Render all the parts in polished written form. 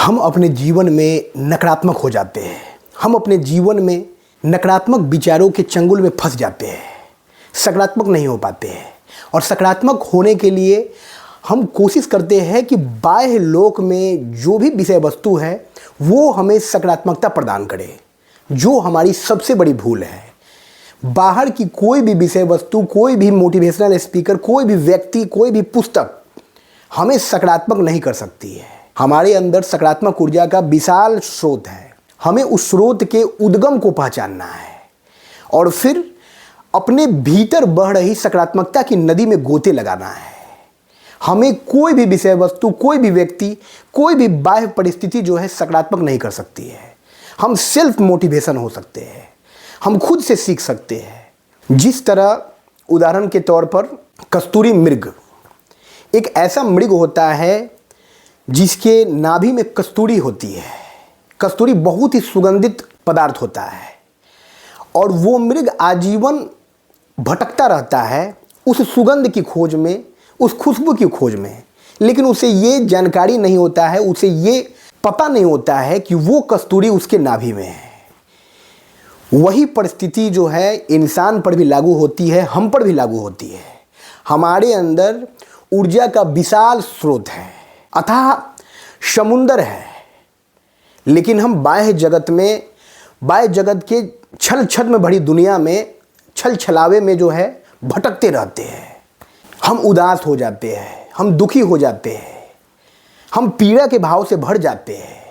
हम अपने जीवन में नकारात्मक हो जाते हैं। हम अपने जीवन में नकारात्मक विचारों के चंगुल में फंस जाते हैं, सकारात्मक नहीं हो पाते हैं। और सकारात्मक होने के लिए हम कोशिश करते हैं कि बाह्य लोक में जो भी विषय वस्तु है वो हमें सकारात्मकता प्रदान करे, जो हमारी सबसे बड़ी भूल है। बाहर की कोई भी विषय वस्तु, कोई भी मोटिवेशनल स्पीकर, कोई भी व्यक्ति, कोई भी पुस्तक हमें सकारात्मक नहीं कर सकती है। हमारे अंदर सकारात्मक ऊर्जा का विशाल स्रोत है। हमें उस स्रोत के उद्गम को पहचानना है और फिर अपने भीतर बह रही सकारात्मकता की नदी में गोते लगाना है। हमें कोई भी विषय वस्तु, कोई भी व्यक्ति, कोई भी बाह्य परिस्थिति जो है सकारात्मक नहीं कर सकती है। हम सेल्फ मोटिवेशन हो सकते हैं, हम खुद से सीख सकते हैं। जिस तरह उदाहरण के तौर पर कस्तूरी मृग एक ऐसा मृग होता है जिसके नाभि में कस्तूरी होती है। कस्तूरी बहुत ही सुगंधित पदार्थ होता है और वो मृग आजीवन भटकता रहता है उस सुगंध की खोज में, उस खुशबू की खोज में। लेकिन उसे ये जानकारी नहीं होता है, उसे ये पता नहीं होता है कि वो कस्तूरी उसके नाभि में है। वही परिस्थिति जो है इंसान पर भी लागू होती है, हम पर भी लागू होती है। हमारे अंदर ऊर्जा का विशाल स्रोत है, अथाह समुंदर है, लेकिन हम बाह्य जगत में, बाह्य जगत के छल छल में भरी दुनिया में, छल छलावे में जो है भटकते रहते हैं। हम उदास हो जाते हैं, हम दुखी हो जाते हैं, हम पीड़ा के भाव से भर जाते हैं।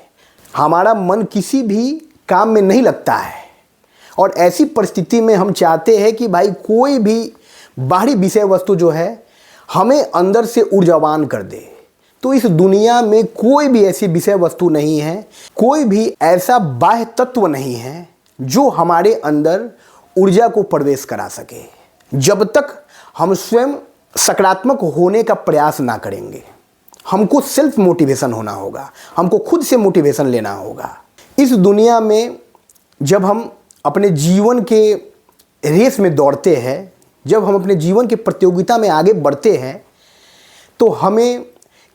हमारा मन किसी भी काम में नहीं लगता है और ऐसी परिस्थिति में हम चाहते हैं कि भाई कोई भी बाहरी विषय वस्तु जो है हमें अंदर से ऊर्जावान कर दे। तो इस दुनिया में कोई भी ऐसी विषय वस्तु नहीं है, कोई भी ऐसा बाह्य तत्व नहीं है जो हमारे अंदर ऊर्जा को प्रवेश करा सके, जब तक हम स्वयं सकारात्मक होने का प्रयास ना करेंगे। हमको सेल्फ मोटिवेशन होना होगा, हमको खुद से मोटिवेशन लेना होगा। इस दुनिया में जब हम अपने जीवन के रेस में दौड़ते हैं, जब हम अपने जीवन की प्रतियोगिता में आगे बढ़ते हैं, तो हमें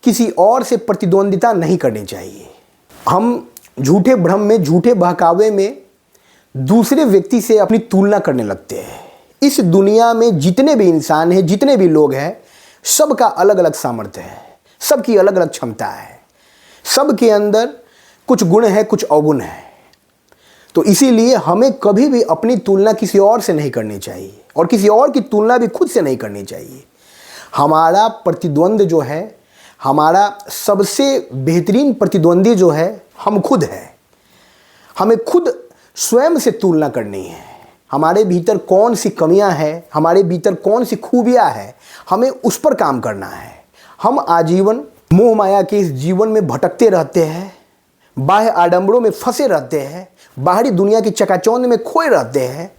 किसी और से प्रतिद्वंदिता नहीं करनी चाहिए। हम झूठे भ्रम में, झूठे बहकावे में दूसरे व्यक्ति से अपनी तुलना करने लगते हैं। इस दुनिया में जितने भी इंसान हैं, जितने भी लोग हैं, सबका अलग अलग सामर्थ्य है, सबकी अलग अलग क्षमता है, सबके अंदर कुछ गुण है, कुछ अवगुण है। तो इसीलिए हमें कभी भी अपनी तुलना किसी और से नहीं करनी चाहिए और किसी और की तुलना भी खुद से नहीं करनी चाहिए। हमारा प्रतिद्वंद जो है, हमारा सबसे बेहतरीन प्रतिद्वंदी जो है हम खुद हैं। हमें खुद स्वयं से तुलना करनी है। हमारे भीतर कौन सी कमियां हैं, हमारे भीतर कौन सी खूबियां हैं, हमें उस पर काम करना है। हम आजीवन मोह माया के इस जीवन में भटकते रहते हैं, बाह्य आडंबरों में फंसे रहते हैं, बाहरी दुनिया की चकाचौंध में खोए रहते हैं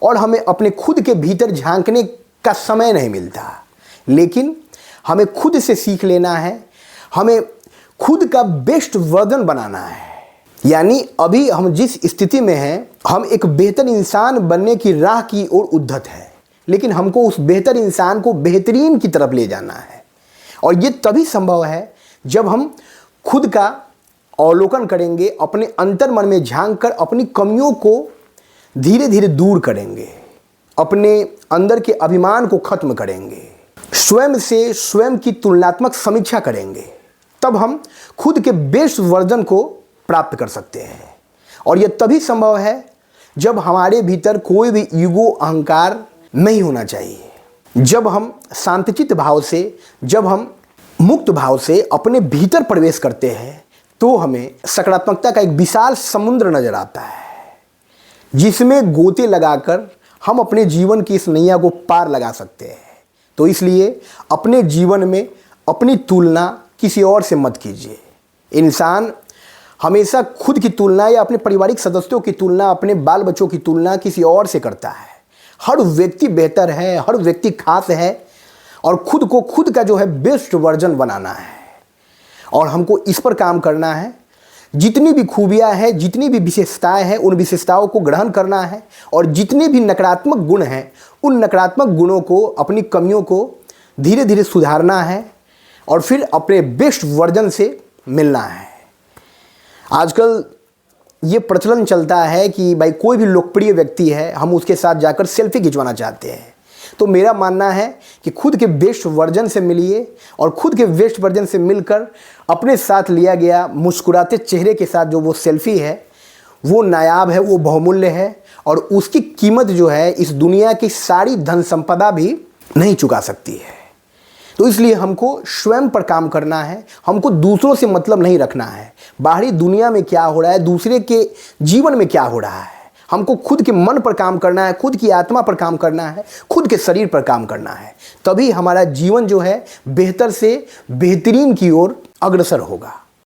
और हमें अपने खुद के भीतर झांकने का समय नहीं मिलता। लेकिन हमें खुद से सीख लेना है, हमें खुद का बेस्ट वर्जन बनाना है। यानी अभी हम जिस स्थिति में हैं, हम एक बेहतर इंसान बनने की राह की ओर उद्धत है, लेकिन हमको उस बेहतर इंसान को बेहतरीन की तरफ ले जाना है। और ये तभी संभव है जब हम खुद का अवलोकन करेंगे, अपने अंतर मन में झांक कर अपनी कमियों को धीरे धीरे दूर करेंगे, अपने अंदर के अभिमान को खत्म करेंगे, स्वयं से स्वयं की तुलनात्मक समीक्षा करेंगे। तब हम खुद के बेस्ट वर्जन को प्राप्त कर सकते हैं। और यह तभी संभव है जब हमारे भीतर कोई भी ईगो, अहंकार नहीं होना चाहिए। जब हम शांतचित्त भाव से, जब हम मुक्त भाव से अपने भीतर प्रवेश करते हैं, तो हमें सकारात्मकता का एक विशाल समुद्र नजर आता है, जिसमें गोते लगाकर हम अपने जीवन की इस नैया को पार लगा सकते हैं। तो इसलिए अपने जीवन में अपनी तुलना किसी और से मत कीजिए। इंसान हमेशा खुद की तुलना या अपने पारिवारिक सदस्यों की तुलना, अपने बाल बच्चों की तुलना किसी और से करता है। हर व्यक्ति बेहतर है, हर व्यक्ति खास है और खुद को खुद का जो है बेस्ट वर्जन बनाना है और हमको इस पर काम करना है। जितनी भी खूबियां हैं, जितनी भी विशेषताएं हैं, उन विशेषताओं को ग्रहण करना है और जितने भी नकारात्मक गुण हैं, उन नकारात्मक गुणों को, अपनी कमियों को धीरे धीरे सुधारना है और फिर अपने बेस्ट वर्जन से मिलना है। आजकल ये प्रचलन चलता है कि भाई कोई भी लोकप्रिय व्यक्ति है, हम उसके साथ जाकर सेल्फी खिंचवाना चाहते हैं। तो मेरा मानना है कि खुद के बेस्ट वर्जन से मिलिए और खुद के बेस्ट वर्जन से मिलकर अपने साथ लिया गया मुस्कुराते चेहरे के साथ जो वो सेल्फी है वो नायाब है, वो बहुमूल्य है और उसकी कीमत जो है इस दुनिया की सारी धन संपदा भी नहीं चुका सकती है। तो इसलिए हमको स्वयं पर काम करना है, हमको दूसरों से मतलब नहीं रखना है। बाहरी दुनिया में क्या हो रहा है, दूसरे के जीवन में क्या हो रहा है, हमको खुद के मन पर काम करना है, खुद की आत्मा पर काम करना है, खुद के शरीर पर काम करना है। तभी हमारा जीवन जो है बेहतर से बेहतरीन की ओर अग्रसर होगा।